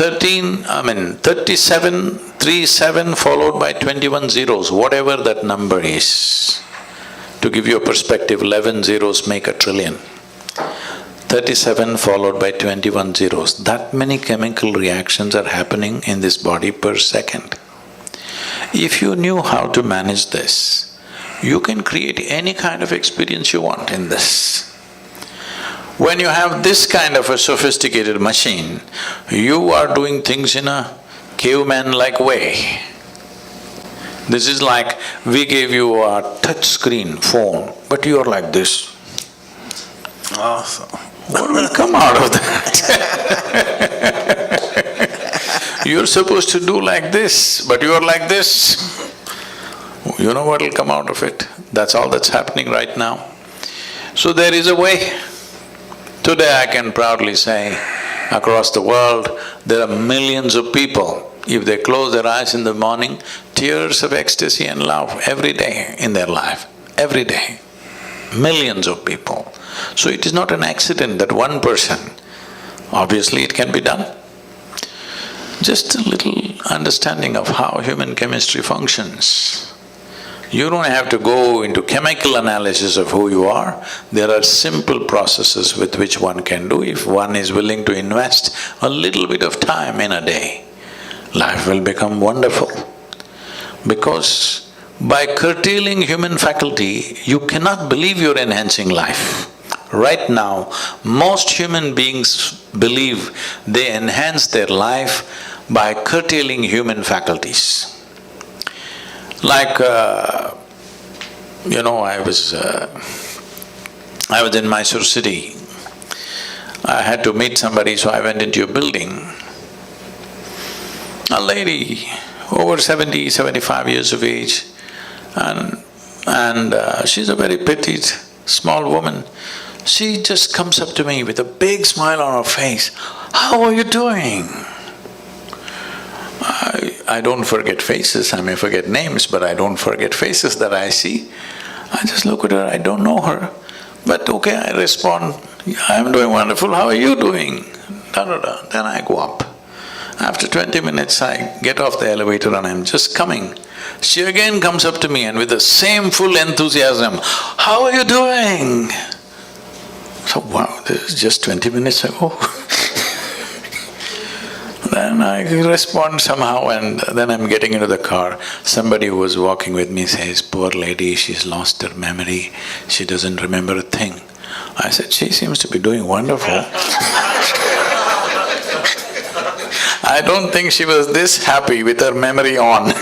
37, 37 followed by 21 zeros, whatever that number is. To give you a perspective, 11 zeros make a trillion. 37 followed by 21 zeros. That many chemical reactions are happening in this body per second. If you knew how to manage this, you can create any kind of experience you want in this. When you have this kind of a sophisticated machine, you are doing things in a caveman-like way. This is like we gave you a touch screen phone, but you're like this. Awesome. What will come out of that? You're supposed to do like this, but you're like this. You know what will come out of it? That's all that's happening right now. So there is a way. Today I can proudly say, across the world, there are millions of people, if they close their eyes in the morning, tears of ecstasy and love every day in their life, every day. Millions of people. So it is not an accident that one person, obviously it can be done. Just a little understanding of how human chemistry functions. You don't have to go into chemical analysis of who you are. There are simple processes with which one can do if one is willing to invest a little bit of time in a day. Life will become wonderful. Because by curtailing human faculty, you cannot believe you're enhancing life. Right now, most human beings believe they enhance their life by curtailing human faculties. Like, I was in Mysore city. I had to meet somebody, so I went into a building. A lady, over 70, 75 years of age, and she's a very petite, small woman. She just comes up to me with a big smile on her face. "How are you doing?" I don't forget faces, I may forget names, but I don't forget faces that I see. I just look at her, I don't know her, but okay, I respond, "I'm doing wonderful, how are you doing?" Da-da-da, then I go up. After 20 minutes, I get off the elevator and I'm just coming. She again comes up to me and with the same full enthusiasm, "How are you doing?" So, wow, this is just 20 minutes ago. Then I respond somehow and then I'm getting into the car. Somebody who was walking with me says, "Poor lady, she's lost her memory, she doesn't remember a thing." I said, "She seems to be doing wonderful." I don't think she was this happy with her memory on.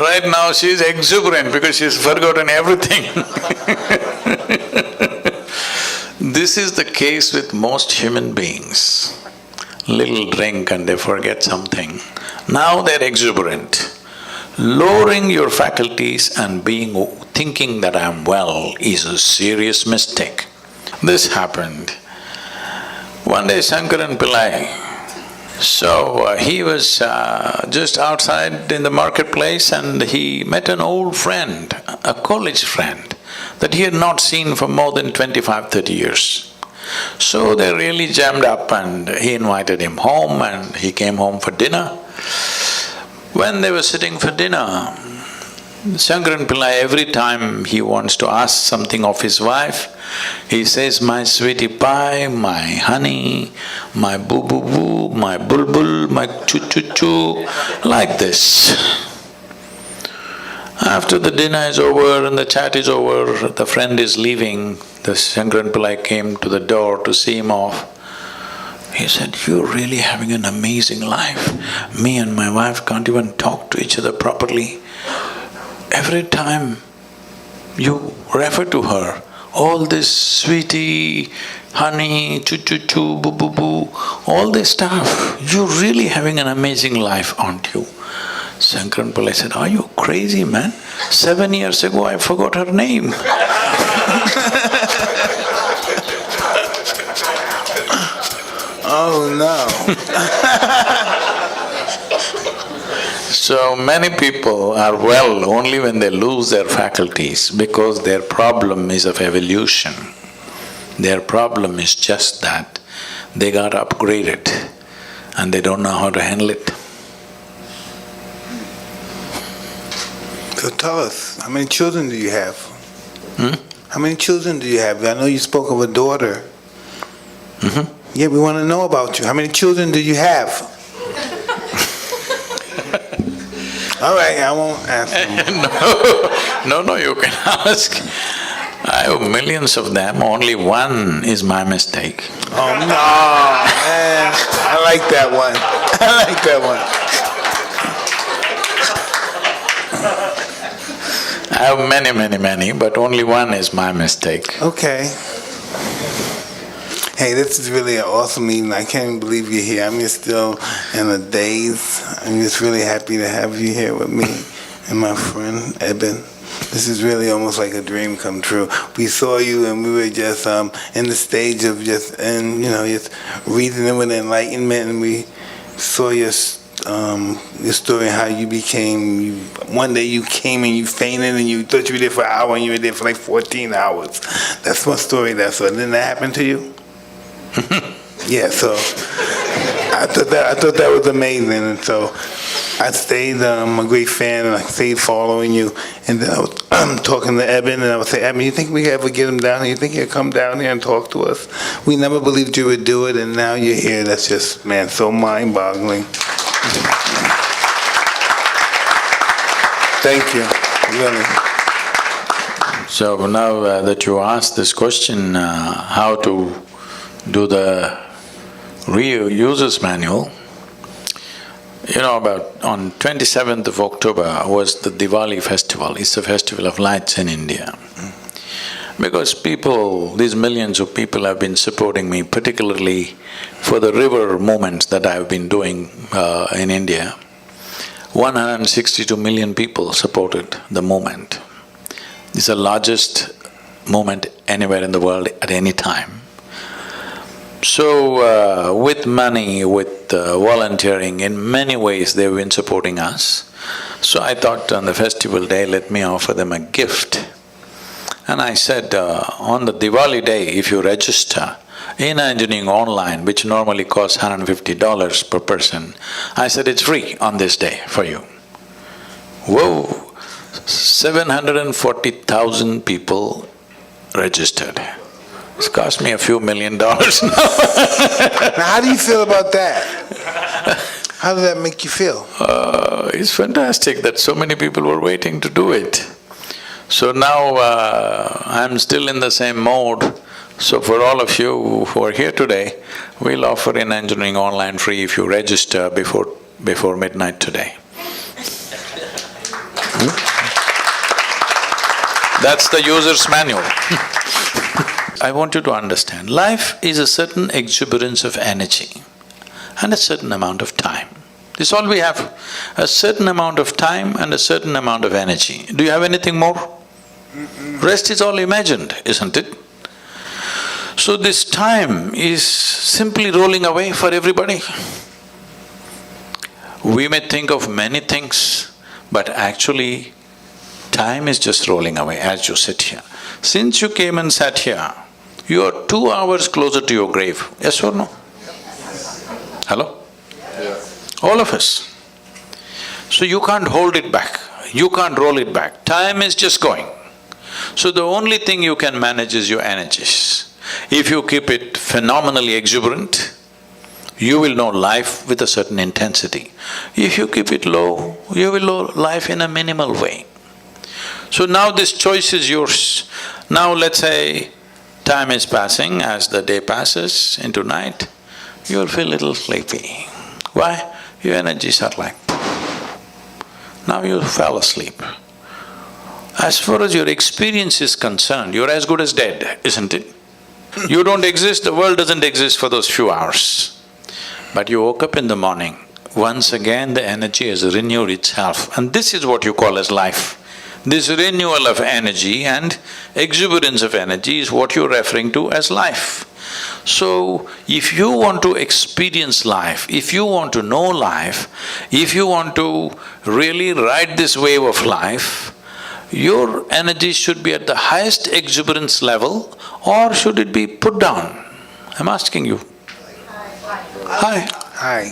Right now she's exuberant because she's forgotten everything. This is the case with most human beings. Little drink and they forget something. Now they're exuberant. Lowering your faculties and thinking that I'm well is a serious mistake. This happened. One day Shankaran Pillai, he was just outside in the marketplace and he met an old friend, a college friend, that he had not seen for more than 25, 30 years. So they really jammed up and he invited him home and he came home for dinner. When they were sitting for dinner, Shankaran Pillai, every time he wants to ask something of his wife, he says, "My sweetie pie, my honey, my boo-boo-boo, my bulbul, my choo-choo-choo," like this. After the dinner is over and the chat is over, the friend is leaving, the Shankaran Pillai came to the door to see him off. He said, "You're really having an amazing life. Me and my wife can't even talk to each other properly. Every time you refer to her, all this sweetie, honey, choo-choo-choo, boo-boo-boo, all this stuff, you're really having an amazing life, aren't you?" Shankaran Pillai said, "Are you crazy, man? 7 years ago I forgot her name." Oh no. So many people are well only when they lose their faculties because their problem is of evolution. Their problem is just that they got upgraded and they don't know how to handle it. So tell us, how many children do you have? How many children do you have? I know you spoke of a daughter. Yeah, we want to know about you. How many children do you have? All right, I won't ask them. No, you can ask. I have millions of them, only one is my mistake. Oh, no, man. I like that one. I like that one. I have many, but only one is my mistake. Okay. Hey, this is really an awesome meeting. I can't even believe you're here. I'm just still in a daze. I'm just really happy to have you here with me and my friend, Eben. This is really almost like a dream come true. We saw you and we were just in the stage of just reasoning with enlightenment, and we saw your story, how you became, one day you came and you fainted and you thought you were there for an hour and you were there for like 14 hours. That's my story. Didn't that happen to you? Yeah, so I thought that was amazing, and so I stayed. I'm a great fan, and I stayed following you. And then I was talking to Eben, and I would say, Eben, you think we could ever get him down here? You think he'd come down here and talk to us? We never believed you would do it, and now you're here. That's just, man, so mind-boggling. Thank you, really. So now that you asked this question, how to do the user's manual, about on 27th of October was the Diwali festival. It's a festival of lights in India. Because these millions of people have been supporting me, particularly for the river movements that I've been doing in India. 162 million people supported the movement. It's the largest movement anywhere in the world at any time. So, with money, with volunteering, in many ways they've been supporting us. So I thought on the festival day, let me offer them a gift. And I said, on the Diwali day, if you register in engineering online, which normally costs $150 per person, I said it's free on this day for you. Whoa! 740,000 people registered. It's cost me a few $1 million now. Now, how do you feel about that? How does that make you feel? It's fantastic that so many people were waiting to do it. So now I'm still in the same mode. So for all of you who are here today, we'll offer in engineering online free if you register before midnight today. That's the user's manual. I want you to understand, life is a certain exuberance of energy and a certain amount of time. This is all we have, a certain amount of time and a certain amount of energy. Do you have anything more? Rest is all imagined, isn't it? So this time is simply rolling away for everybody. We may think of many things, but actually time is just rolling away as you sit here. Since you came and sat here, you are 2 hours closer to your grave, yes or no? Hello? Yes. All of us. So you can't hold it back, you can't roll it back, time is just going. So the only thing you can manage is your energies. If you keep it phenomenally exuberant, you will know life with a certain intensity. If you keep it low, you will know life in a minimal way. So now this choice is yours. Now let's say time is passing, as the day passes into night, you'll feel a little sleepy. Why? Your energies are like… Now you fell asleep. As far as your experience is concerned, you're as good as dead, isn't it? You don't exist, the world doesn't exist for those few hours. But you woke up in the morning, once again the energy has renewed itself, and this is what you call as life. This renewal of energy and exuberance of energy is what you're referring to as life. So, if you want to experience life, if you want to know life, if you want to really ride this wave of life, your energy should be at the highest exuberance level, or should it be put down? I'm asking you. Hi. Hi.